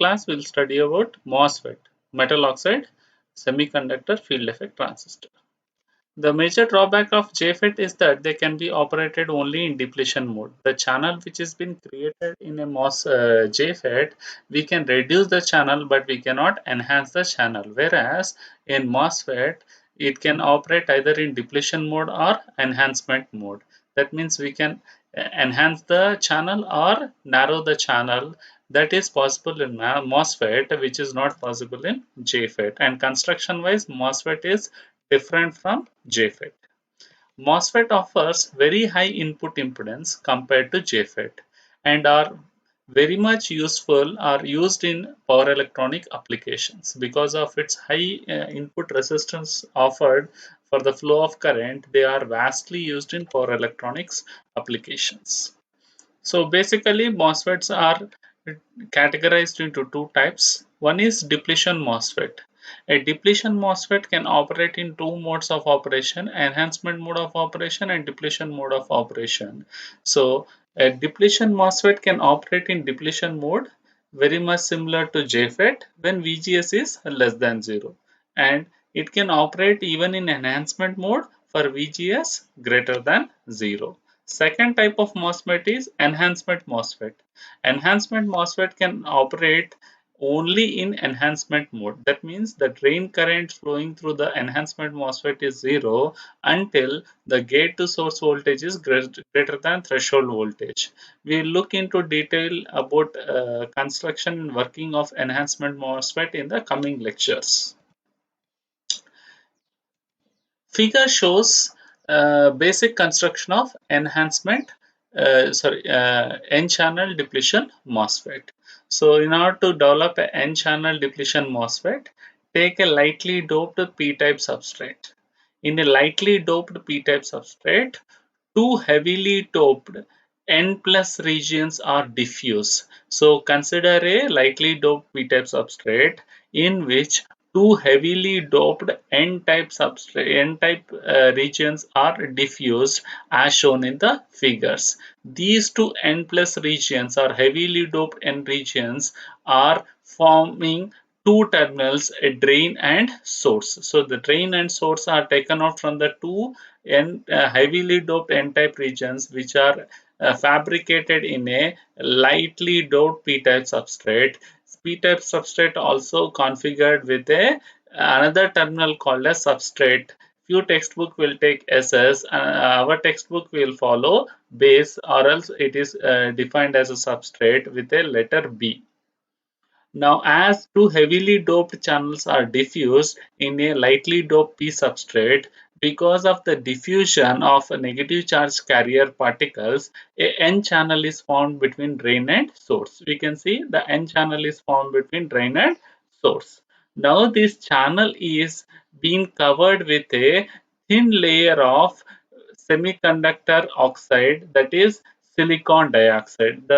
class we'll study about MOSFET, metal oxide semiconductor field effect transistor. The major drawback of JFET is that they can be operated only in depletion mode. The channel which has been created in a JFET, we can reduce the channel but we cannot enhance the channel. Whereas in MOSFET, it can operate either in depletion mode or enhancement mode. That means we can enhance the channel or narrow the channel. That is possible in MOSFET, which is not possible in JFET. And construction wise, MOSFET is different from JFET. MOSFET offers very high input impedance compared to JFET and are very much useful or used in power electronic applications. Because of its high input resistance offered for the flow of current, they are vastly used in power electronics applications. So basically, MOSFETs are categorized into two types. One is depletion MOSFET. A depletion MOSFET can operate in two modes of operation: enhancement mode of operation and depletion mode of operation. So a depletion MOSFET can operate in depletion mode, very much similar to JFET, when VGS is less than 0, and it can operate even in enhancement mode for VGS greater than 0. Second type of MOSFET is enhancement MOSFET. Enhancement MOSFET can operate only in enhancement mode. That means the drain current flowing through the enhancement MOSFET is 0 until the gate to source voltage is greater than threshold voltage. We will look into detail about construction and working of enhancement MOSFET in the coming lectures. Figure shows basic construction of N-channel depletion MOSFET. So in order to develop an N-channel depletion MOSFET, take a lightly doped p-type substrate. In a lightly doped p-type substrate, two heavily doped N plus regions are diffuse. So consider a lightly doped p-type substrate in which two heavily doped N-type regions are diffused as shown in the figures. These two N plus regions or heavily doped N regions are forming two terminals, a drain and source. So the drain and source are taken out from the two heavily doped N-type regions which are fabricated in a lightly doped P-type substrate. P-type substrate also configured with another terminal called as substrate. Few textbook will take SS, our textbook will follow base, or else it is defined as a substrate with a letter B. Now, as two heavily doped channels are diffused in a lightly doped P substrate, because of the diffusion of negative charge carrier particles, a N channel is formed between drain and source. We can see the N channel is formed between drain and source. Now, this channel is being covered with a thin layer of semiconductor oxide, that is silicon dioxide.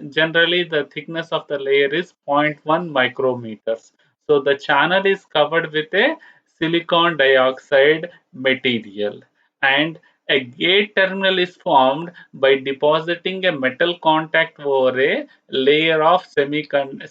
Generally the thickness of the layer is 0.1 micrometers. So the channel is covered with a silicon dioxide material, and a gate terminal is formed by depositing a metal contact over a layer of silicon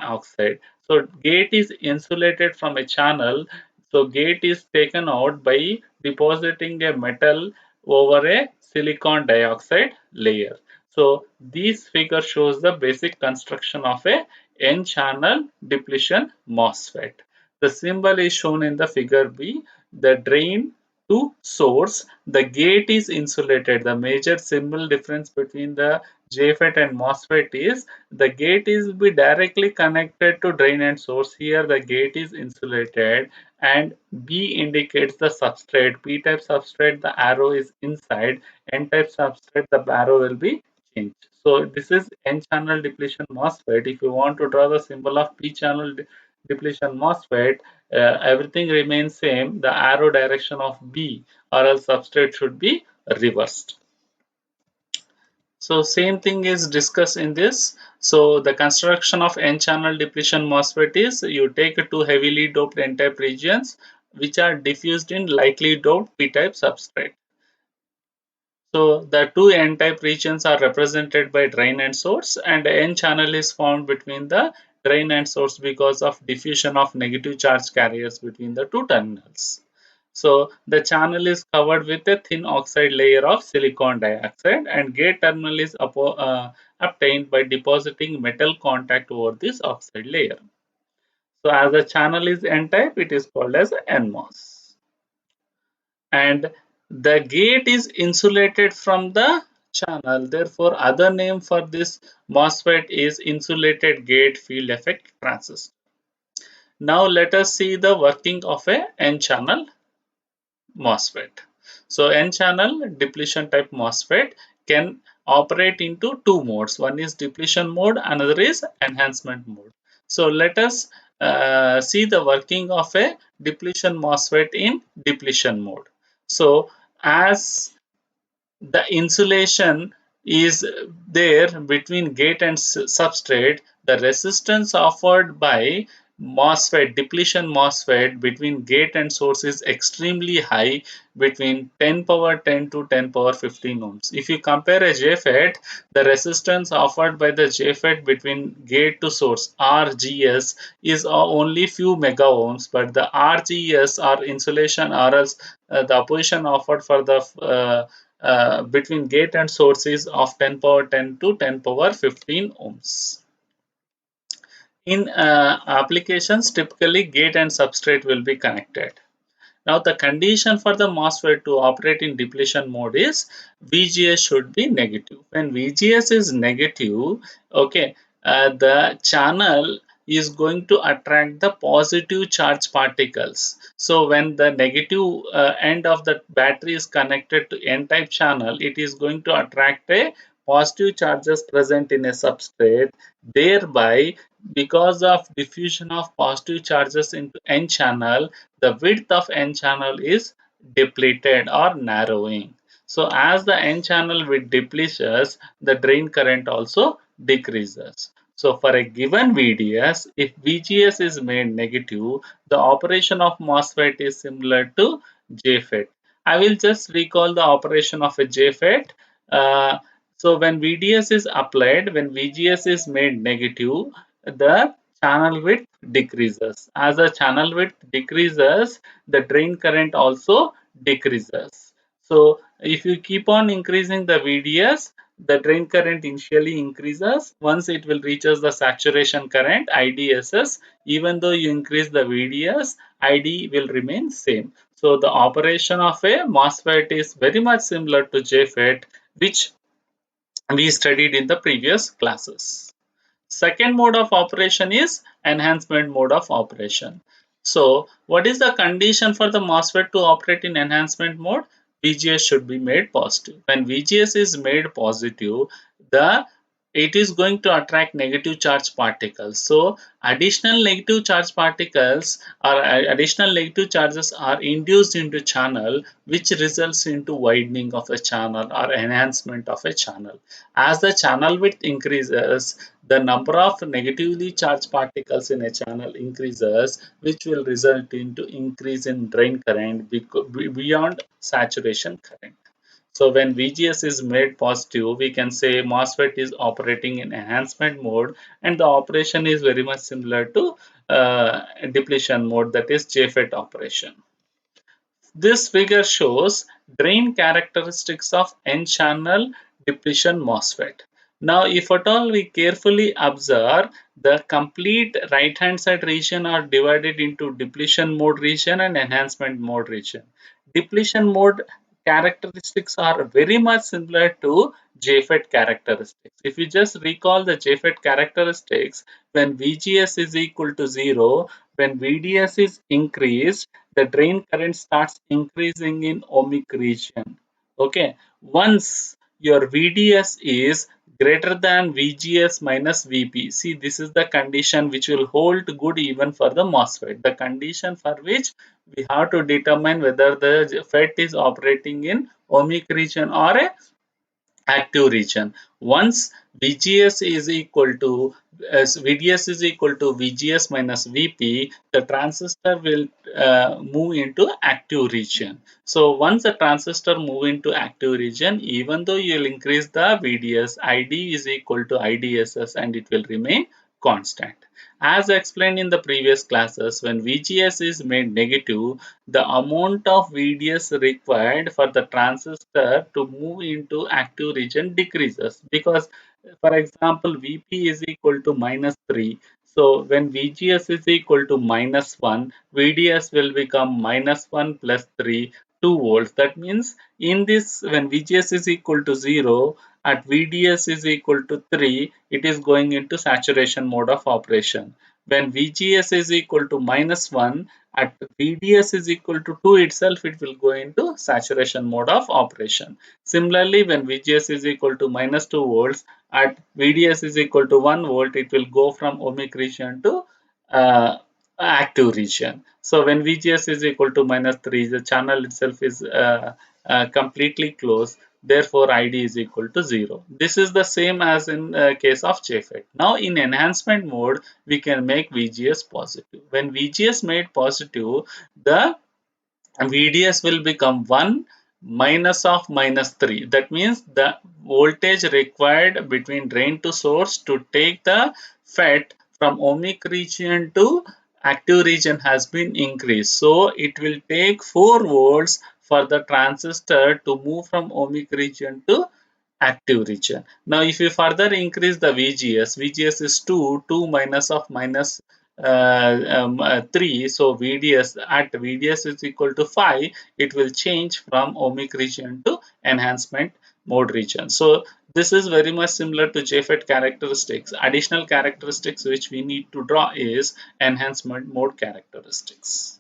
oxide. So gate is insulated from a channel. So gate is taken out by depositing a metal over a silicon dioxide layer. So this figure shows the basic construction of a N-channel depletion MOSFET. The symbol is shown in the figure B. The drain to source, the gate is insulated. The major symbol difference between the JFET and MOSFET is the gate is be directly connected to drain and source. Here the gate is insulated, and B indicates the substrate. P-type substrate, the arrow is inside. N-type substrate, the arrow will be changed. So this is N-channel depletion MOSFET. If you want to draw the symbol of P-channel depletion MOSFET, everything remains same. The arrow direction of B or else substrate should be reversed. So same thing is discussed in this. So the construction of N-channel depletion MOSFET is you take two heavily doped N-type regions which are diffused in lightly doped P-type substrate. So the two N-type regions are represented by drain and source, and N-channel is found between the drain and source because of diffusion of negative charge carriers between the two terminals. So the channel is covered with a thin oxide layer of silicon dioxide, and gate terminal is obtained by depositing metal contact over this oxide layer. So as the channel is N-type, it is called as NMOS. And the gate is insulated from the channel. Therefore, other name for this MOSFET is insulated gate field effect transistor. Now let us see the working of a N-channel MOSFET. So N-channel depletion type MOSFET can operate into two modes. One is depletion mode, another is enhancement mode. So let us see the working of a depletion MOSFET in depletion mode. So as the insulation is there between gate and substrate, the resistance offered by MOSFET, depletion MOSFET between gate and source is extremely high, between 10 power 10 to 10 power 15 ohms. If you compare a JFET, the resistance offered by the JFET between gate to source RGS is only few mega ohms, but the RGS or insulation or else the opposition offered for the between gate and source is of 10 power 10 to 10 power 15 ohms. In applications, typically gate and substrate will be connected. Now the condition for the MOSFET to operate in depletion mode is VGS should be negative. When VGS is negative, okay, the channel is going to attract the positive charge particles. So when the negative end of the battery is connected to N-type channel, it is going to attract a positive charges present in a substrate. Thereby, because of diffusion of positive charges into N channel, the width of N channel is depleted or narrowing. So as the N channel width depletes, the drain current also decreases. So for a given VDS, if VGS is made negative, the operation of MOSFET is similar to JFET. I will just recall the operation of a JFET. Uh, so when VDS is applied, when VGS is made negative, the channel width decreases. As the channel width decreases, the drain current also decreases. So if you keep on increasing the VDS, the drain current initially increases. Once it will reaches the saturation current IDSS, even though you increase the VDS, ID will remain same. So the operation of a MOSFET is very much similar to JFET, which we studied in the previous classes. Second mode of operation is enhancement mode of operation. So what is the condition for the MOSFET to operate in enhancement mode? VGS should be made positive. When VGS is made positive, the it is going to attract negative charge particles. So additional negative charge particles or additional negative charges are induced into channel, which results into widening of a channel or enhancement of a channel. As the channel width increases, the number of negatively charged particles in a channel increases, which will result into increase in drain current beyond saturation current. So when VGS is made positive, we can say MOSFET is operating in enhancement mode, and the operation is very much similar to depletion mode, that is JFET operation. This figure shows drain characteristics of N-channel depletion MOSFET. Now, if at all we carefully observe, the complete right hand side region are divided into depletion mode region and enhancement mode region. Depletion mode characteristics are very much similar to JFET characteristics. If you just recall the JFET characteristics, when VGS is equal to 0, when VDS is increased, the drain current starts increasing in ohmic region. Okay, once your VDS is greater than VGS minus VP, see, this is the condition which will hold good even for the MOSFET. The condition for which we have to determine whether the FET is operating in ohmic region or a active region. Once VGS is equal to VDS is equal to VGS minus VP, the transistor will move into active region. So once the transistor move into active region, even though you will increase the VDS, ID is equal to IDSS and it will remain constant. As explained in the previous classes, when VGS is made negative, the amount of VDS required for the transistor to move into active region decreases, because for example VP is equal to -3. So when VGS is equal to -1, VDS will become -1 plus 3, 2 volts. That means in this, when VGS is equal to 0, at VDS is equal to 3, it is going into saturation mode of operation. When VGS is equal to -1, at VDS is equal to 2 itself, it will go into saturation mode of operation. Similarly, when VGS is equal to -2 volts, at VDS is equal to 1 volt, it will go from ohmic region to uh, active region. So when VGS is equal to -3, the channel itself is completely closed. Therefore, ID is equal to 0. This is the same as in case of JFET. Now, in enhancement mode, we can make VGS positive. When VGS made positive, the VDS will become 1 minus of -3. That means the voltage required between drain to source to take the FET from ohmic region to active region has been increased. So it will take 4 volts for the transistor to move from ohmic region to active region. Now, if you further increase the VGS, VGS is 2, 2 minus of minus 3, so VDS is equal to 5, it will change from ohmic region to enhancement mode region. So this is very much similar to JFET characteristics. Additional characteristics which we need to draw is enhancement mode characteristics.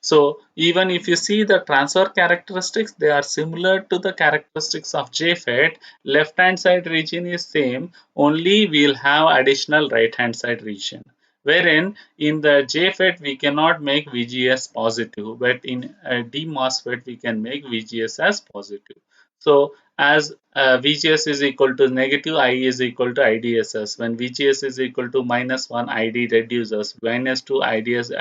So even if you see the transfer characteristics, they are similar to the characteristics of JFET. Left hand side region is same, only we'll have additional right hand side region. Wherein in the JFET we cannot make VGS positive, but in D-MOSFET we can make VGS as positive. So as VGS is equal to negative, I is equal to IDSS. When VGS is equal to -1, ID reduces. -2,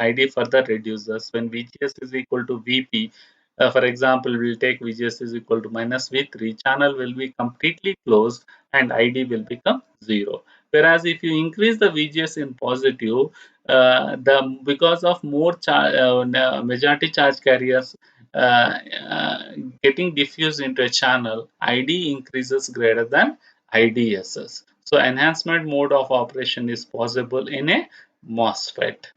ID further reduces. When VGS is equal to VP, for example, we'll take VGS is equal to -V3, channel will be completely closed and ID will become 0. Whereas if you increase the VGS in positive, because of more majority charge carriers uh, uh, getting diffused into a channel, ID increases greater than IDSS. So enhancement mode of operation is possible in a MOSFET.